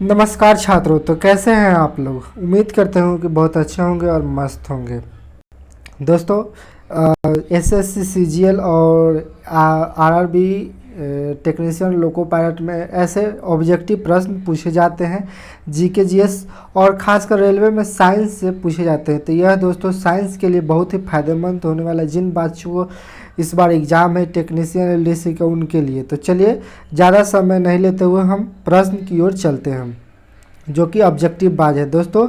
नमस्कार छात्रों। तो कैसे हैं आप लोग। उम्मीद करते हूँ कि बहुत अच्छे होंगे और मस्त होंगे। दोस्तों, एसएससी सीजीएल और आरआरबी टेक्नीशियन लोको पायलट में ऐसे ऑब्जेक्टिव प्रश्न पूछे जाते हैं जीके जीएस, और खासकर रेलवे में साइंस से पूछे जाते हैं। तो यह दोस्तों साइंस के लिए बहुत ही फायदेमंद होने वाला, जिन बच्चों को इस बार एग्जाम है टेक्नीशियन एलडीसी का, उनके लिए। तो चलिए ज़्यादा समय नहीं लेते हुए हम प्रश्न की ओर चलते हैं, जो कि ऑब्जेक्टिव बाज है। दोस्तों,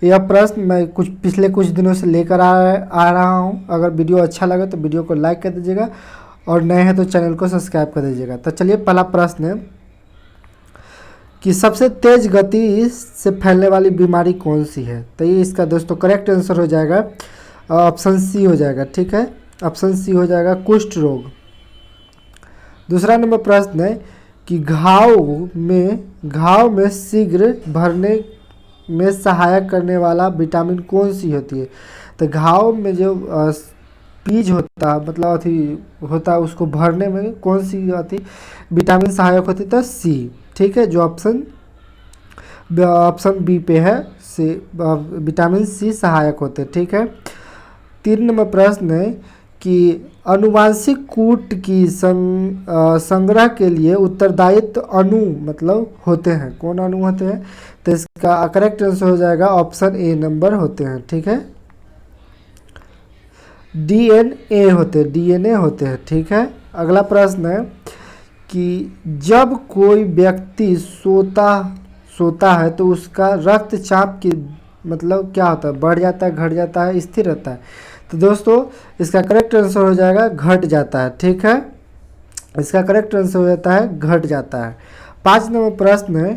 यह प्रश्न मैं पिछले कुछ दिनों से लेकर आ रहा हूं। अगर वीडियो अच्छा लगे तो वीडियो को लाइक कर दीजिएगा, और नए हैं तो चैनल को सब्सक्राइब कर दीजिएगा। तो चलिए, पहला प्रश्न है कि सबसे तेज गति से फैलने वाली बीमारी कौन सी है। तो ये इसका दोस्तों करेक्ट आंसर हो जाएगा ऑप्शन सी हो जाएगा। ठीक है, ऑप्शन सी हो जाएगा कुष्ठ रोग। दूसरा नंबर प्रश्न है कि घाव में शीघ्र भरने में सहायक करने वाला विटामिन कौन सी होती है। तो घाव में जो पीज होता है, मतलब अथी होता है, उसको भरने में कौन सी होती विटामिन सहायक होती है। तो सी। ठीक है, जो ऑप्शन बी पे है, सी विटामिन सी सहायक होते हैं। ठीक है। 3 नंबर प्रश्न है कि अनुवांशिक कूट की संग्रह के लिए उत्तरदायित्व अणु मतलब होते हैं। कौन अणु होते हैं। तो इसका करेक्ट आंसर हो जाएगा ऑप्शन ए नंबर होते हैं। ठीक है, डीएनए होते हैं। ठीक है। अगला प्रश्न है कि जब कोई व्यक्ति सोता है तो उसका रक्तचाप की मतलब क्या होता है, बढ़ जाता है, घट जाता है, स्थिर रहता है। तो दोस्तों, इसका करेक्ट आंसर हो जाएगा घट जाता है। ठीक है, इसका करेक्ट आंसर हो जाता है घट जाता है। 5 नंबर प्रश्न है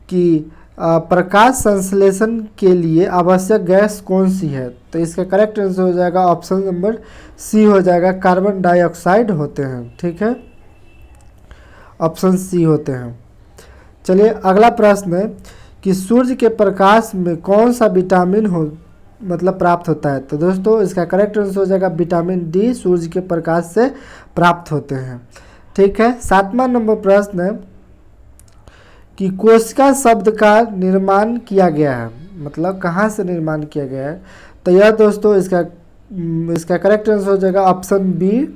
कि प्रकाश संश्लेषण के लिए आवश्यक गैस कौन सी है। तो इसका करेक्ट आंसर हो जाएगा ऑप्शन नंबर सी हो जाएगा कार्बन डाइऑक्साइड होते हैं। ठीक है, ऑप्शन सी होते हैं। चलिए, अगला प्रश्न है कि सूर्य के प्रकाश में कौन सा विटामिन प्राप्त होता है। तो दोस्तों, इसका करेक्ट आंसर हो जाएगा विटामिन डी सूर्य के प्रकाश से प्राप्त होते हैं। ठीक है। 7वां नंबर प्रश्न है कि कोशिका शब्द का निर्माण किया गया है, मतलब कहाँ से निर्माण किया गया है। तो यह दोस्तों इसका करेक्ट आंसर हो जाएगा ऑप्शन बी,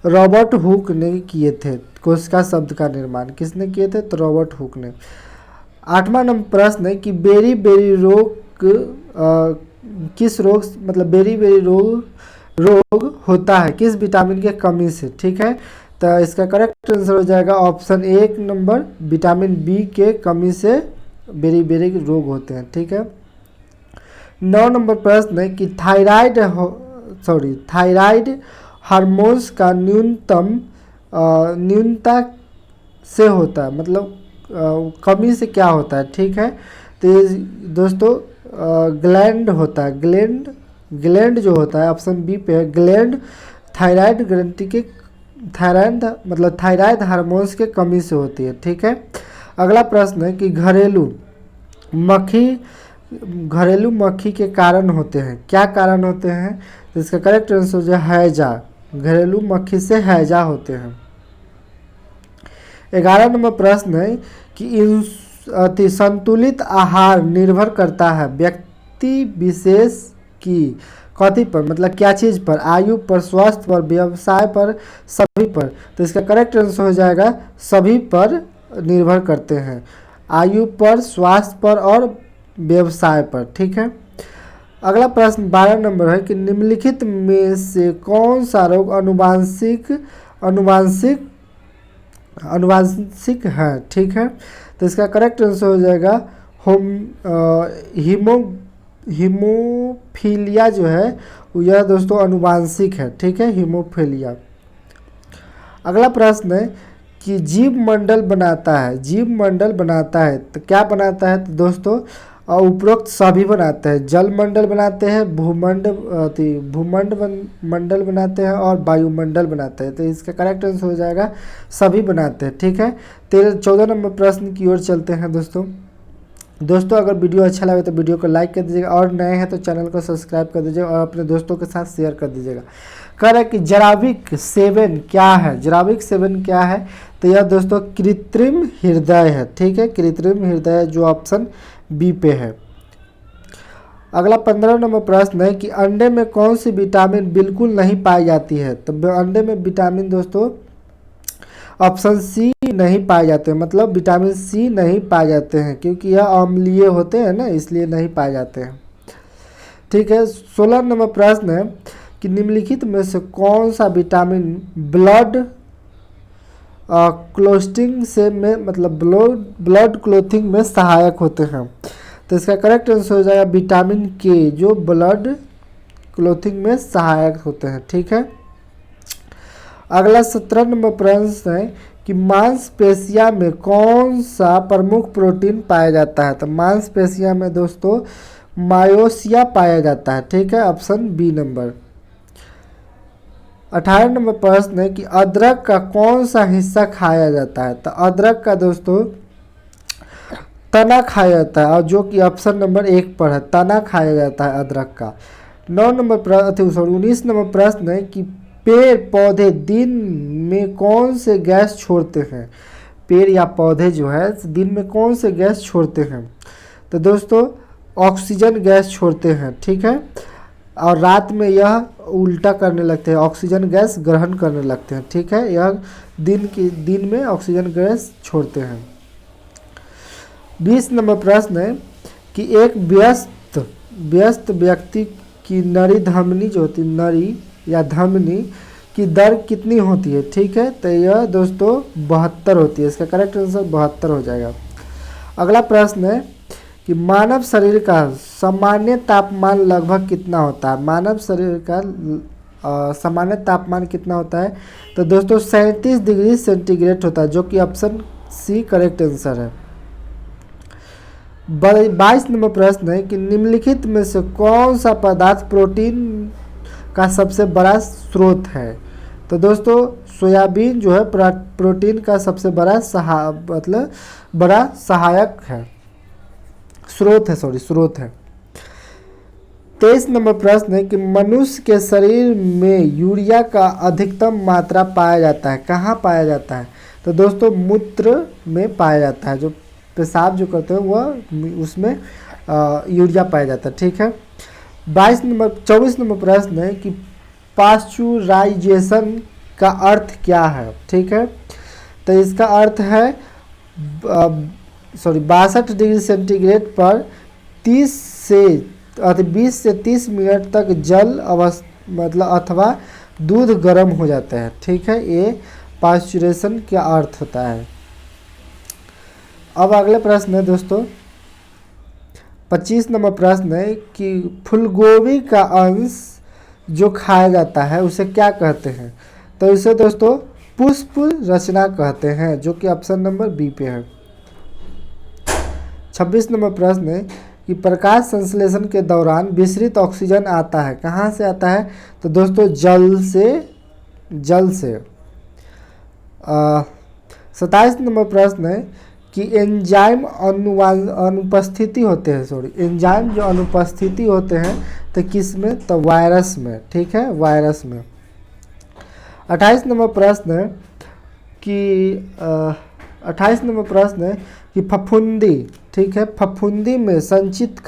रॉबर्ट हुक ने किए थे। कोशिका शब्द का निर्माण किसने किए थे। तो रॉबर्ट हुक ने। 8वां नंबर प्रश्न है कि बेरी बेरी रोग किस रोग मतलब बेरी बेरी रोग होता है किस विटामिन के कमी से। ठीक है, तो इसका करेक्ट आंसर हो जाएगा ऑप्शन एक नंबर, विटामिन बी के कमी से बेरी बेरी रोग होते हैं। ठीक है। 9 नंबर प्रश्न है कि थायराइड हार्मोन्स का न्यूनता से होता है, मतलब कमी से क्या होता है। ठीक है, तो दोस्तों ग्लैंड होता है, ग्लैंड जो होता है ऑप्शन बी पे है ग्लैंड, थायराइड ग्रंथि के थायराइड हार्मोन्स के कमी से होती है। ठीक है। अगला प्रश्न है कि घरेलू मक्खी के कारण होते हैं, क्या कारण होते हैं। तो इसका करेक्ट आंसर हो जाए हैजा, घरेलू मक्खी से हैजा होते हैं। 11 नंबर प्रश्न है कि संतुलित आहार निर्भर करता है व्यक्ति विशेष की कथी पर, मतलब क्या चीज़ पर, आयु पर, स्वास्थ्य पर, व्यवसाय पर, सभी पर। तो इसका करेक्ट आंसर हो जाएगा सभी पर निर्भर करते हैं, आयु पर, स्वास्थ्य पर और व्यवसाय पर। ठीक है। अगला प्रश्न 12 नंबर है कि निम्नलिखित में से कौन सा रोग अनुवांशिक है। ठीक है, तो इसका करेक्ट आंसर हो जाएगा हीमोफीलिया जो है यह दोस्तों अनुवांशिक है। ठीक है, हीमोफीलिया। अगला प्रश्न है कि जीव मंडल बनाता है तो क्या बनाता है। तो दोस्तों उपरोक्त सभी बनाते हैं, जल मंडल बनाते हैं, मंडल बनाते हैं और वायुमंडल बनाते हैं। तो इसका करेक्ट आंसर हो जाएगा सभी बनाते हैं। ठीक है। 14 नंबर प्रश्न की ओर चलते हैं। दोस्तों अगर वीडियो अच्छा लगे तो वीडियो को लाइक कर दीजिएगा, और नए हैं तो चैनल को सब्सक्राइब कर दीजिएगा और अपने दोस्तों के साथ शेयर कर दीजिएगा। कह रहा है कि जराविक 7 क्या है। जराविक 7 क्या है। तो यह दोस्तों कृत्रिम हृदय है, ठीक है, कृत्रिम हृदय जो ऑप्शन बी पे है। अगला 15 नंबर प्रश्न है कि अंडे में कौन सी विटामिन बिल्कुल नहीं पाई जाती है। तो अंडे में विटामिन दोस्तों ऑप्शन सी नहीं पाए जाते हैं, मतलब विटामिन सी नहीं पाए जाते हैं क्योंकि यह अम्लीय होते हैं ना, इसलिए नहीं पाए जाते हैं। ठीक है, 16 नंबर प्रश्न है कि निम्नलिखित में से कौन सा विटामिन ब्लड क्लोटिंग से में मतलब ब्लड क्लोथिंग में सहायक होते हैं। तो इसका करेक्ट आंसर हो जाएगा विटामिन के, जो ब्लड क्लोथिंग में सहायक होते हैं। ठीक है, अगला 17 नंबर प्रश्न है कि मांसपेशिया में कौन सा प्रमुख प्रोटीन पाया जाता है। तो मांसपेशिया में दोस्तों मायोसिया पाया जाता है। ठीक है, ऑप्शन बी नंबर। 18 नंबर प्रश्न है कि अदरक का कौन सा हिस्सा खाया जाता है। तो अदरक का दोस्तों तना खाया जाता है, और जो कि ऑप्शन नंबर 1 पर है, तना खाया जाता है अदरक का। 19 नंबर प्रश्न है कि पेड़ पौधे दिन में कौन से गैस छोड़ते हैं। पेड़ या पौधे जो है दिन में कौन से गैस छोड़ते हैं। तो दोस्तों ऑक्सीजन गैस छोड़ते हैं। ठीक है, और रात में यह उल्टा करने लगते हैं, ऑक्सीजन गैस ग्रहण करने लगते हैं। ठीक है, यह दिन में ऑक्सीजन गैस छोड़ते हैं। 20 नंबर प्रश्न है कि एक व्यस्त व्यक्ति की नरी धमनी जो होती है, नरी या धमनी की दर कितनी होती है। ठीक है, तो यह दोस्तों 72 होती है। इसका करेक्ट आंसर 72 हो जाएगा। अगला प्रश्न है कि मानव शरीर का सामान्य तापमान लगभग कितना होता है। मानव शरीर का सामान्य तापमान कितना होता है। तो दोस्तों 37 डिग्री सेंटीग्रेड होता है, जो कि ऑप्शन सी करेक्ट आंसर है। 22 नंबर प्रश्न है कि निम्नलिखित में से कौन सा पदार्थ प्रोटीन का सबसे बड़ा स्रोत है। तो दोस्तों सोयाबीन जो है प्रोटीन का सबसे बड़ा बड़ा सहायक है, स्रोत है। 23 नंबर प्रश्न है कि मनुष्य के शरीर में यूरिया का अधिकतम मात्रा पाया जाता है, कहाँ पाया जाता है। तो दोस्तों मूत्र में पाया जाता है, जो पेशाब जो करते हैं वह उसमें यूरिया पाया जाता है। ठीक है, 24 नंबर प्रश्न है कि पास्चुराइजेशन का अर्थ क्या है। ठीक है, तो इसका अर्थ है 62 डिग्री सेंटीग्रेड पर 20 से 30 मिनट तक जल अथवा दूध गर्म हो जाता है। ठीक है, ये पास्चुरेशन का अर्थ होता है। अब अगले प्रश्न है दोस्तों 25 नंबर प्रश्न है कि फूलगोभी का अंश जो खाया जाता है उसे क्या कहते हैं। तो इसे दोस्तों पुष्प रचना कहते हैं, जो कि ऑप्शन नंबर बी पे है। 26 नंबर प्रश्न है कि प्रकाश संश्लेषण के दौरान विसरित ऑक्सीजन आता है, कहाँ से आता है। तो दोस्तों जल से। 27 नंबर प्रश्न है कि एंजाइम अनुपस्थिति होते हैं, एंजाइम जो अनुपस्थिति होते हैं तो किस में। तो वायरस में। ठीक है, वायरस में। 28 नंबर प्रश्न है कि 28 नंबर प्रश्न है कि फफूंदी, ठीक है, फफूंदी में संचित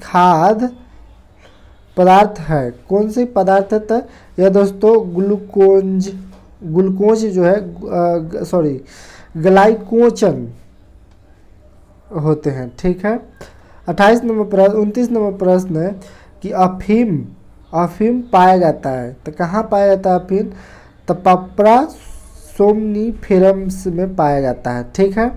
खाद्य पदार्थ है, कौन से पदार्थ है। तो यह दोस्तों ग्लूकोज जो है ग्लाइकोजन होते हैं। ठीक है, 29 नंबर प्रश्न है कि अफीम पाया जाता है, तो कहाँ पाया जाता है अफीम। तो पपरा सोमनीफेरम्स में पाया जाता है। ठीक है,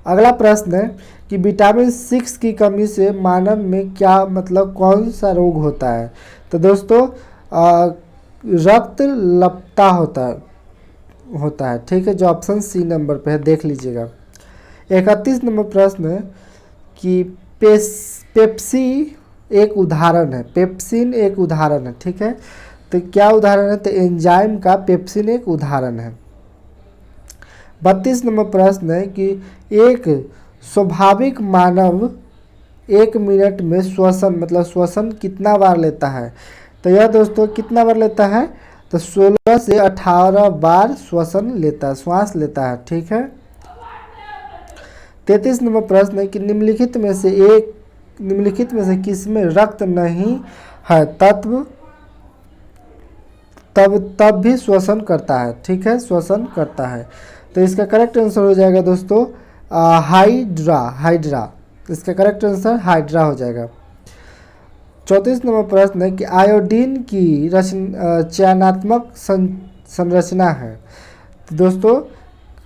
अगला प्रश्न है कि विटामिन 6 की कमी से मानव में क्या मतलब कौन सा रोग होता है। तो दोस्तों रक्त लपटा होता है। ठीक है, जो ऑप्शन सी नंबर पे है, देख लीजिएगा। 31 नंबर प्रश्न है कि पेप्सी एक उदाहरण है, पेप्सिन एक उदाहरण है। ठीक है, तो क्या उदाहरण है। तो एंजाइम का पेप्सिन एक उदाहरण है। 32 नंबर प्रश्न है कि एक स्वाभाविक मानव 1 मिनट में श्वसन कितना बार लेता है। तो यह दोस्तों कितना बार लेता है, तो 16 से 18 बार श्वसन लेता है, श्वास लेता है। ठीक है। 33 नंबर प्रश्न है कि निम्नलिखित में से किसमें रक्त नहीं है तब भी श्वसन करता है। ठीक है, श्वसन करता है। तो इसका करेक्ट आंसर हो जाएगा दोस्तों हाइड्रा। इसका करेक्ट आंसर हाइड्रा हो जाएगा। 34 नंबर प्रश्न है कि आयोडीन की चयनात्मक संरचना है। तो दोस्तों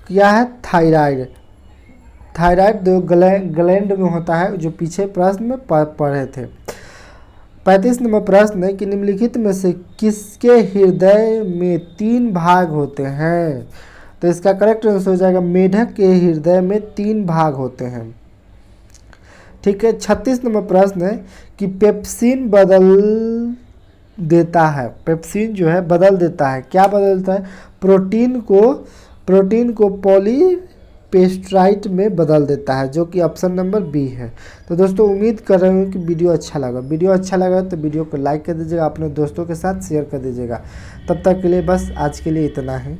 क्या है, थायराइड जो ग्लैंड में होता है, जो पीछे प्रश्न में पढ़े थे। 35 नंबर प्रश्न है कि निम्नलिखित में से किसके हृदय में 3 भाग होते हैं। तो इसका करेक्ट आंसर हो जाएगा मेढक के हृदय में 3 भाग होते हैं। ठीक है। 36 नंबर प्रश्न है कि पेप्सिन पेप्सिन जो है बदल देता है, क्या बदलता है, प्रोटीन को पॉलीपेप्टाइड में बदल देता है, जो कि ऑप्शन नंबर बी है। तो दोस्तों उम्मीद कर रहे हूँ कि वीडियो अच्छा लगा तो वीडियो को लाइक कर दीजिएगा, अपने दोस्तों के साथ शेयर कर दीजिएगा। तब तक के लिए बस आज के लिए इतना ही।